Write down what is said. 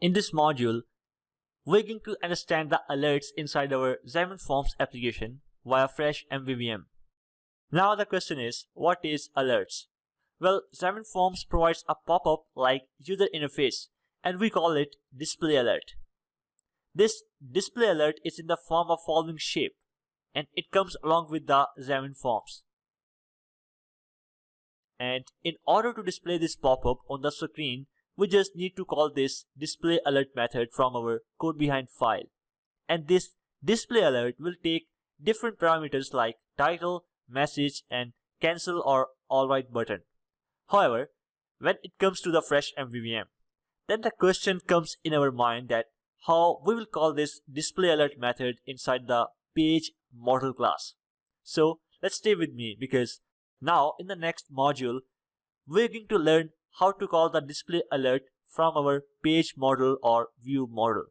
In this module, we're going to understand the alerts inside our Xamarin Forms application via Fresh MVVM. Now the question is, what is alerts? Well, Xamarin Forms provides a pop-up like user interface, and we call it display alert. This display alert is in the form of following shape, and it comes along with the Xamarin Forms. And in order to display this pop-up on the screen, we just need to call this display alert method from our code behind file. And this display alert will take different parameters like title, message, and cancel or alright button. However, when it comes to the Fresh MVVM, then the question comes in our mind that how we will call this display alert method inside the page model class. So let's stay with me, because now in the next module, we're going to learn how to call the display alert from our page model or view model.